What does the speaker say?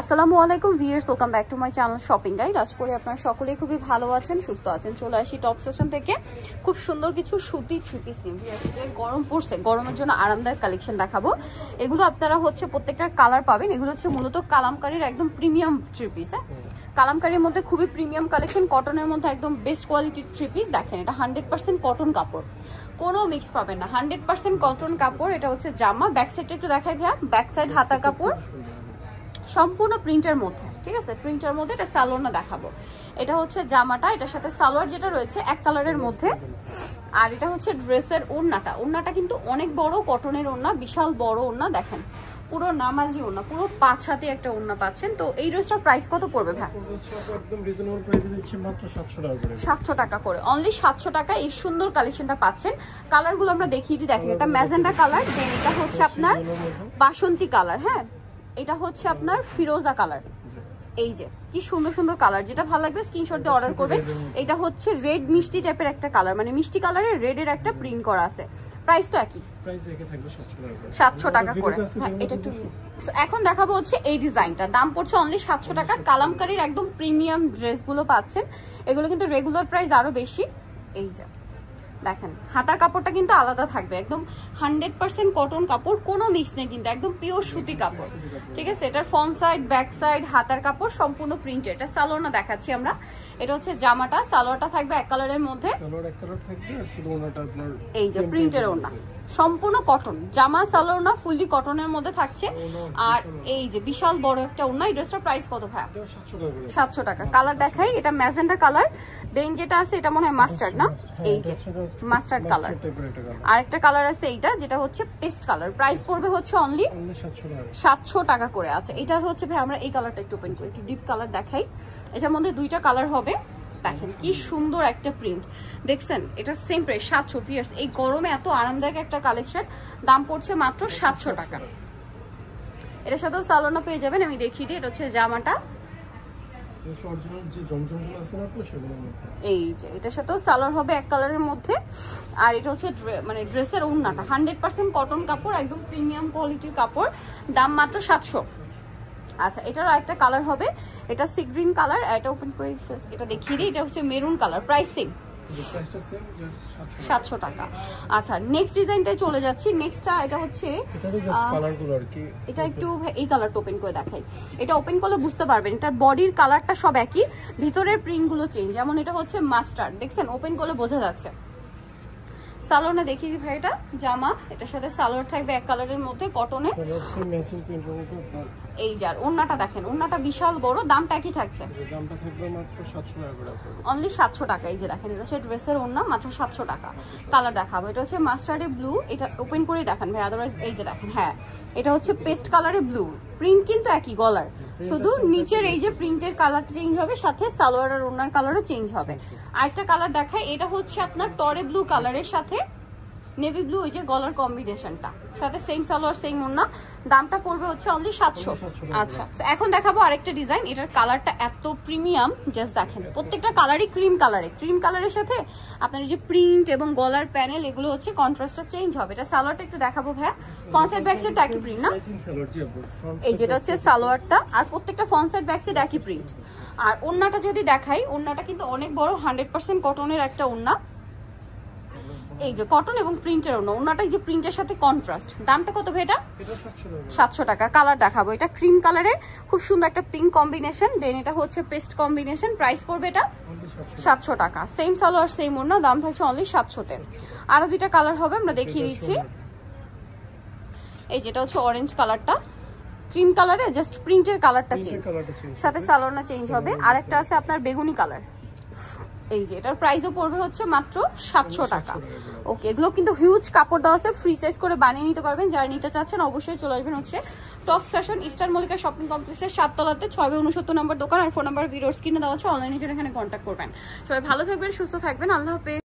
আসসালামু আলাইকুম viewers, welcome back to my channel shopping guide. আশা করি আপনারা সকলেই খুবই ভালো আছেন, সুস্থ আছেন। চলে আসি টপ সেশন থেকে খুব সুন্দর কিছু সুতির থ্রি পিস নিয়ে। ভিউয়ার্স, যে গরম পড়ছে, গরমের জন্য আরামদায়ক কালেকশন দেখাবো। এগুলো আপনারা হচ্ছে প্রত্যেকটার কালার পাবেন। এগুলো হচ্ছে মূলত কালামকারীর একদম প্রিমিয়াম থ্রি পিস। হ্যাঁ, কালামকারীর মধ্যে খুবই প্রিমিয়াম কালেকশন, কটনের মধ্যে একদম বেস্ট কোয়ালিটির থ্রি পিস। দেখেন, এটা 100% কটন কাপড়, কোনো মিক্স পাবেন না, 100% কটন কাপড়। এটা হচ্ছে জামা, ব্যাক সাইডটা একটু দেখাই ভাইয়া। ব্যাক সাইড হাতার কাপড় সম্পূর্ণ প্রিন্টের মধ্যে, ঠিক আছে, প্রিন্টের মধ্যে। এটা সালোয়ার দেখাবো। এটা হচ্ছে জামাটা, এটার সাথে সালোয়ার যেটা রয়েছে এক কালারের মধ্যে। আর এটা হচ্ছে ড্রেসের ওড়নাটা। ওড়নাটা কিন্তু অনেক বড় কটনের ওড়না, বিশাল বড় ওড়না। দেখেন, পুরো নামাজি ওড়না, পুরো 5 হাতে একটা ওড়না পাচ্ছেন। তো এই ড্রেসটার প্রাইস কত পড়বে ভাই? একদম রিজনেবল প্রাইসে দিচ্ছি মাত্র 700 টাকা করে। 700 টাকা করে, অনলি 700 টাকা এই সুন্দর কালেকশনটা পাচ্ছেন। কালারগুলো আমরা দেখিয়ে দিই। দেখেন, এটা ম্যাজেন্ডা কালার, দেন এটা হচ্ছে আপনার বাসন্তী কালার, হ্যাঁ, এটা হচ্ছে আপনার ফিরোজা কালার। এই যে কি সুন্দর সুন্দর কালার, যেটা ভালো লাগবে স্ক্রিনশট দিয়ে অর্ডার করবেন। এটা হচ্ছে রেড মিষ্টি টাইপের একটা কালার, মানে মিষ্টি কালারে রেডের একটা প্রিন্ট করা আছে। প্রাইস তো একই, প্রাইস একই থাকবে 700 টাকা করে। হ্যাঁ, এটা একটু এখন দেখাবো হচ্ছে এই ডিজাইনটা, দাম পড়ছে অনলি 700 টাকা। কালামকারীর একদম প্রিমিয়াম ড্রেসগুলো পাচ্ছেন। এগুলো কিন্তু রেগুলার প্রাইস আরো বেশি। এই যে দেখেন, হাতার কাপড়টা কিন্তু আলাদা থাকবে, একদম 100% কটন কাপড়, কোনো মিক্স নেই কিন্তু, একদম পিওর সুতি কাপড়, ঠিক আছে। এটার ফ্রন্ট সাইড, ব্যাক সাইড, হাতার কাপড় সম্পূর্ণ প্রিন্টেড। এটা সালোয়ারটা দেখাচ্ছি আমরা। এটা হচ্ছে জামাটা, সালোয়ারটা থাকবে এক কালারের মধ্যে, সালোয়ার এক কালার থাকবে, আর শুধু ওনাটা আপনার এই যে প্রিন্টের ওড়না, সম্পূর্ণ কটন জামা, সালোয়ার না ফুললি কটনের মধ্যে থাকছে। আর এই যে বিশাল বড় একটা ওড়না। এই ড্রেসটার প্রাইস কত ভাই? 700 টাকা। কালার দেখাই, এটা ম্যাজেন্ডা কালার, দেন যেটা আছে এটা মনে হয় মাস্টার্ড, না? এই যে মাস্টার্ড কালার। আরেকটা কালার আছে এইটা, যেটা হচ্ছে পেস্ট কালার। প্রাইস পড়বে হচ্ছে অনলি 700 টাকা করে। আচ্ছা, এটার হচ্ছে ভাই আমরা এই কালারটা একটু ওপেন করি, একটু ডিপ কালার দেখাই। এটার মধ্যে দুইটা কালার হবে। দেখেন কি সুন্দর একটা প্রিন্ট, দেখছেন? এটা সেম প্রাইস 700। ভিউয়ার্স, এই গরমে এত আরামদায়ক একটা কালেকশন, দাম পড়ছে মাত্র 700 টাকা। এটার সাথেও সালোয়ার পেয়ে যাবেন। আমি দেখিয়ে দিই, এটা হচ্ছে জামাটা, এই যে এটার সাথেও সালোয়ার হবে এক কালারের মধ্যে। আর এটা হচ্ছে মানে ড্রেসের ওড়নাটা 100% কটন কাপড়, একদম প্রিমিয়াম কোয়ালিটির কাপড়, দাম মাত্র 700। আচ্ছা, এটার আরেকটা কালার হবে, এটা সি গ্রিন কালার। এটা ওপেন করে এটা দেখিয়ে দিই। এটা হচ্ছে মেরুন কালার, প্রাইস সেম, 700 টাকা। আচ্ছা, নেক্সট ডিজাইনটায় চলে যাচ্ছি। নেক্সটটা এটা হচ্ছে এটা একটু এই কালারটা ওপেন করে দেখাই। এটা ওপেন করলে বুঝতে পারবেন, এটার বডির কালারটা সব একই, ভিতরের প্রিন্টগুলো চেঞ্জ। যেমন এটা হচ্ছে মাস্টার্ড, দেখছেন? ওপেন করলে বোঝা যাচ্ছে। সালোয়ারটা দেখিয়ে দিই ভাই। এটা জামা, এটার সাথে সালোয়ার থাকবে এক কালারের মধ্যে কটনে। এই যার ওড়নাটা দেখেন, ওড়নাটা বিশাল বড়। দামটা কি থাকছে? দামটা থাকবে মাত্র 700 টাকা করে, অনলি 700 টাকা। এই যে দেখেন, এটা হচ্ছে ড্রেসের ওড়না, মাত্র 700 টাকা। কালার দেখাবো, এটা হচ্ছে মাস্টার্ডে ব্লু। এটা ওপেন করেই দেখেন ভাই, আদারওয়াইজ এই যে দেখেন, হ্যাঁ, এটা হচ্ছে পেস্ট কালারে ব্লু। প্রিন্ট কিন্তু একই গলার, শুধু নিচের এই যে প্রিন্টের কালারটা চেঞ্জ হবে, সাথে সালোয়ার আর ওড়নার কালারও চেঞ্জ হবে। আরেকটা কালার দেখাই, এটা হচ্ছে আপনার টরে ব্লু কালারের সাথে নেভি ব্লু, এই যে গলার কম্বিনেশনটা, সাথে সেম সালোয়ার সেম ওড়না। দামটা পড়বে হচ্ছে অনলি 700। আচ্ছা, এখন দেখাবো আরেকটা ডিজাইন। এটার কালারটা এত প্রিমিয়াম, জাস্ট দেখেন, প্রত্যেকটা কালারই ক্রিম কালারে। ক্রিম কালারের সাথে আপনার এই যে প্রিন্ট এবং গলার প্যানেল, এগুলো হচ্ছে কন্ট্রাস্টটা চেঞ্জ হবে। এটা সালোয়ারটা একটু দেখাবো ভাই। ফ্রন্ট সাইড ব্যাক সাইড একই প্রিন্ট, না? এই যেটা হচ্ছে সালোয়ারটা, আর প্রত্যেকটা ফ্রন্ট সাইড ব্যাক সাইড একই প্রিন্ট। আর ওড়নাটা যদি দেখাই, ওড়নাটা কিন্তু অনেক বড়, 100% কটনের একটা ওড়না। এই যে কটন এবং প্রিন্টের ওড়না, ওড়নাটা এই যে প্রিন্টের সাথে কন্ট্রাস্ট। দামটা কত ভাই? এটা 700 টাকা। কালার দেখাবো, এটা ক্রিম কালারে, খুব সুন্দর একটা পিঙ্ক কম্বিনেশন, দেন এটা হচ্ছে পেস্ট কম্বিনেশন। প্রাইস পড়বে এটা 700 টাকা। সেম সালোয়ার সেম ওড়না, দাম থাকছে অনলি 700-তে। আরো দুইটা কালার হবে, আমরা দেখিয়ে দিচ্ছি। এই যেটা হচ্ছে অরেঞ্জ কালারটা, ক্রিম কালারে জাস্ট প্রিন্টের কালারটা চেঞ্জ, সাথে সালোয়ারটা চেঞ্জ হবে। আর একটা আছে আপনার বেগুনি কালার। এই যে এটার প্রাইসও পড়বে হচ্ছে মাত্র 700 টাকা। ওকে, এগুলো কিন্তু হিউজ কাপড় দেওয়া আছে, ফ্রি সাইজ করে বানিয়ে নিতে পারবেন। যারা নিতে চাচ্ছেন অবশ্যই চলে আসবেন হচ্ছে top fashion eastern Mallika shopping কমপ্লেক্সের 7 তলাতে 669 নম্বর দোকান। আর ফোন নাম্বার ভিডিওর স্ক্রিনে দেওয়া আছে, অনলাইনে জন্য এখানে কন্ট্যাক্ট করবেন। সবাই ভালো থাকবেন, সুস্থ থাকবেন, আল্লাহ হাফেজ।